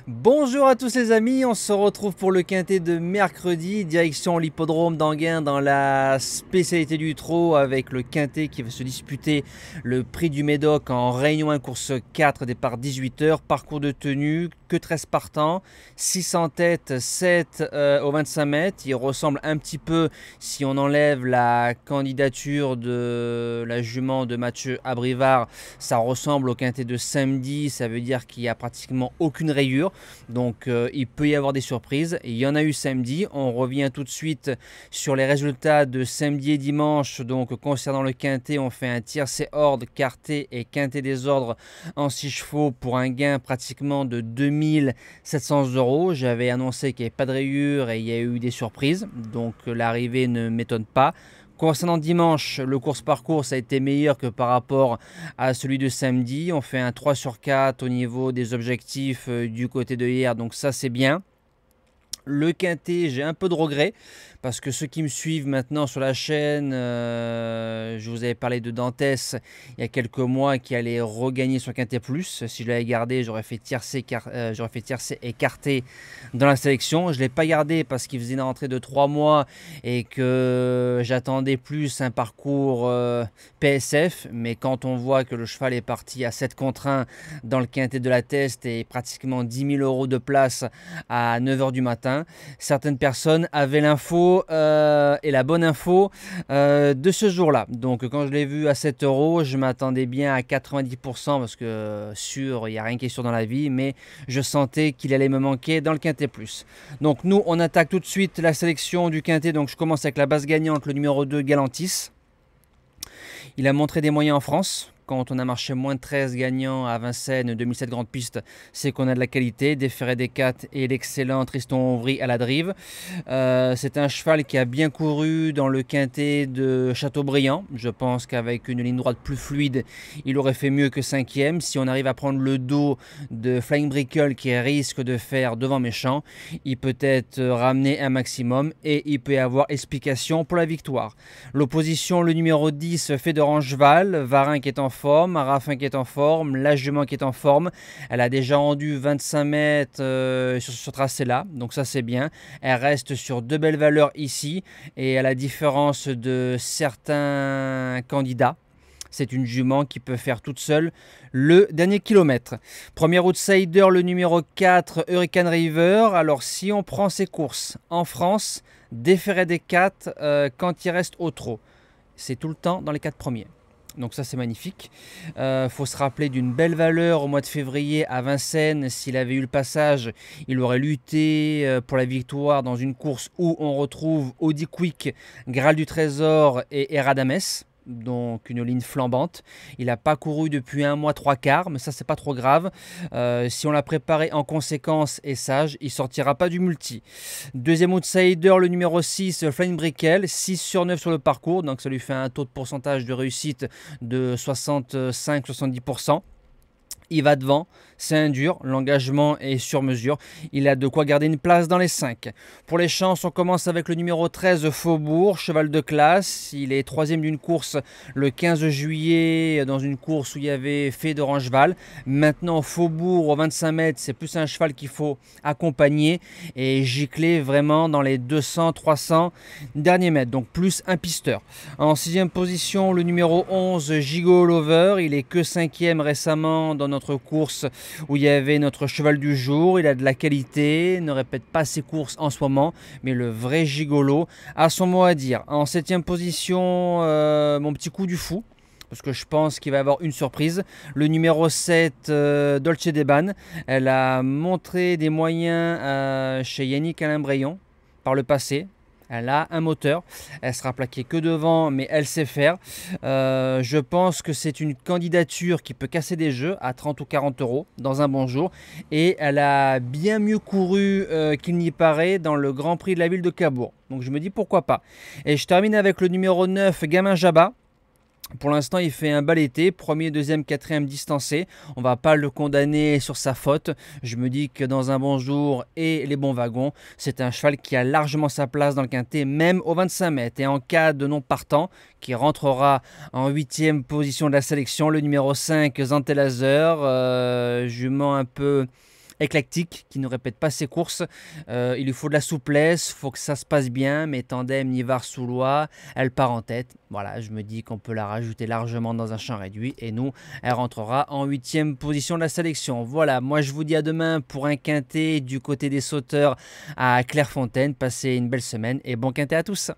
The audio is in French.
Bonjour à tous les amis, on se retrouve pour le quintet de mercredi, direction l'hippodrome d'Anguin dans la spécialité du trot avec le quintet qui va se disputer le prix du Médoc en Réunion 1 course 4, départ 18h, parcours de tenue, que 13 partants, 6 en tête, 7 au 25 mètres, il ressemble un petit peu, si on enlève la candidature de la jument de Mathieu Abrivard, ça ressemble au quintet de samedi, ça veut dire qu'il n'y a pratiquement aucune rayure. Donc il peut y avoir des surprises. Il y en a eu samedi. On revient tout de suite sur les résultats de samedi et dimanche. Donc concernant le quintet, on fait un tiercé ordre, quartet et quintet des ordres en 6 chevaux pour un gain pratiquement de 2700 €. J'avais annoncé qu'il n'y avait pas de rayure et il y a eu des surprises. Donc l'arrivée ne m'étonne pas. Concernant dimanche, le course par course a été meilleur que par rapport à celui de samedi. On fait un 3 sur 4 au niveau des objectifs du côté de hier, donc ça c'est bien. Le quintet, j'ai un peu de regret parce que ceux qui me suivent maintenant sur la chaîne, je vous avais parlé de Dantès il y a quelques mois qui allait regagner son quintet plus. Si je l'avais gardé, j'aurais fait tiercé écarté dans la sélection. Je ne l'ai pas gardé parce qu'il faisait une rentrée de 3 mois et que j'attendais plus un parcours PSF. Mais quand on voit que le cheval est parti à 7 contre 1 dans le quintet de la Teste et pratiquement 10 000 € de place à 9 h du matin, certaines personnes avaient l'info et la bonne info de ce jour-là. Donc quand je l'ai vu à 7 €, je m'attendais bien à 90% parce que sûr, il n'y a rien qui est sûr dans la vie, mais je sentais qu'il allait me manquer dans le quintet plus. Donc nous, on attaque tout de suite la sélection du quintet. Donc je commence avec la base gagnante, le numéro 2, Galantis. Il a montré des moyens en France. Quand on a marché moins de 13 gagnants à Vincennes 2007 Grande Piste, c'est qu'on a de la qualité. Déféré des 4 et l'excellent Tristan Ouvry à la drive. C'est un cheval qui a bien couru dans le quintet de Châteaubriand. Je pense qu'avec une ligne droite plus fluide, il aurait fait mieux que 5e. Si on arrive à prendre le dos de Flying Brickle qui risque de faire devant méchant, il peut être ramené un maximum et il peut y avoir explication pour la victoire. L'opposition, le numéro 10, fait de Rangeval, Varin qui est en forme, Raffin qui est en forme, la jument qui est en forme. Elle a déjà rendu 25 mètres sur ce tracé-là, donc ça c'est bien. Elle reste sur de belles valeurs ici et à la différence de certains candidats, c'est une jument qui peut faire toute seule le dernier kilomètre. Premier outsider, le numéro 4, Hurricane River. Alors si on prend ses courses en France, déféré des 4 quand il reste au trot, c'est tout le temps dans les 4 premiers. Donc ça c'est magnifique. Faut se rappeler d'une belle valeur au mois de février à Vincennes. S'il avait eu le passage, il aurait lutté pour la victoire dans une course où on retrouve Audi Quick, Graal du Trésor et Eradames. Donc une ligne flambante. Il n'a pas couru depuis 1 mois 3 quarts, mais ça c'est pas trop grave. Si on l'a préparé en conséquence et sage, il sortira pas du multi. Deuxième outsider, le numéro 6, Flying Brickle, 6 sur 9 sur le parcours, donc ça lui fait un taux de pourcentage de réussite de 65-70%. Il va devant, c'est un dur, l'engagement est sur mesure, il a de quoi garder une place dans les 5. Pour les chances, on commence avec le numéro 13, Faubourg, cheval de classe. Il est 3e d'une course le 15 juillet dans une course où il y avait fait de Rangeval. Maintenant, Faubourg au 25 mètres, c'est plus un cheval qu'il faut accompagner et gicler vraiment dans les 200-300 derniers mètres, donc plus un pisteur. En 6e position, le numéro 11, Gigot Lover, il est que 5e récemment dans notre course où il y avait notre cheval du jour. Il a de la qualité, ne répète pas ses courses en ce moment, mais le vrai gigolo a son mot à dire. En 7e position, mon petit coup du fou, parce que je pense qu'il va y avoir une surprise. Le numéro 7, Dolce Deban. Elle a montré des moyens chez Yannick Alain-Brayon par le passé. Elle a un moteur, elle sera plaquée que devant, mais elle sait faire. Je pense que c'est une candidature qui peut casser des jeux à 30 ou 40 € dans un bon jour. Et elle a bien mieux couru qu'il n'y paraît dans le Grand Prix de la ville de Cabourg. Donc je me dis pourquoi pas. Et je termine avec le numéro 9, Gamin Jabba. Pour l'instant, il fait un bel été, premier, deuxième, quatrième distancé. On va pas le condamner sur sa faute. Je me dis que dans un bon jour et les bons wagons, c'est un cheval qui a largement sa place dans le quintet, même au 25 mètres. Et en cas de non partant, qui rentrera en 8e position de la sélection, le numéro 5, Zantelazer, jument un peu éclectique, qui ne répète pas ses courses. Il lui faut de la souplesse, il faut que ça se passe bien, mais Tandem Nivard-Soulois, elle part en tête. Voilà, je me dis qu'on peut la rajouter largement dans un champ réduit et nous, elle rentrera en 8e position de la sélection. Voilà, moi je vous dis à demain pour un quintet du côté des sauteurs à Clairefontaine. Passez une belle semaine et bon quintet à tous.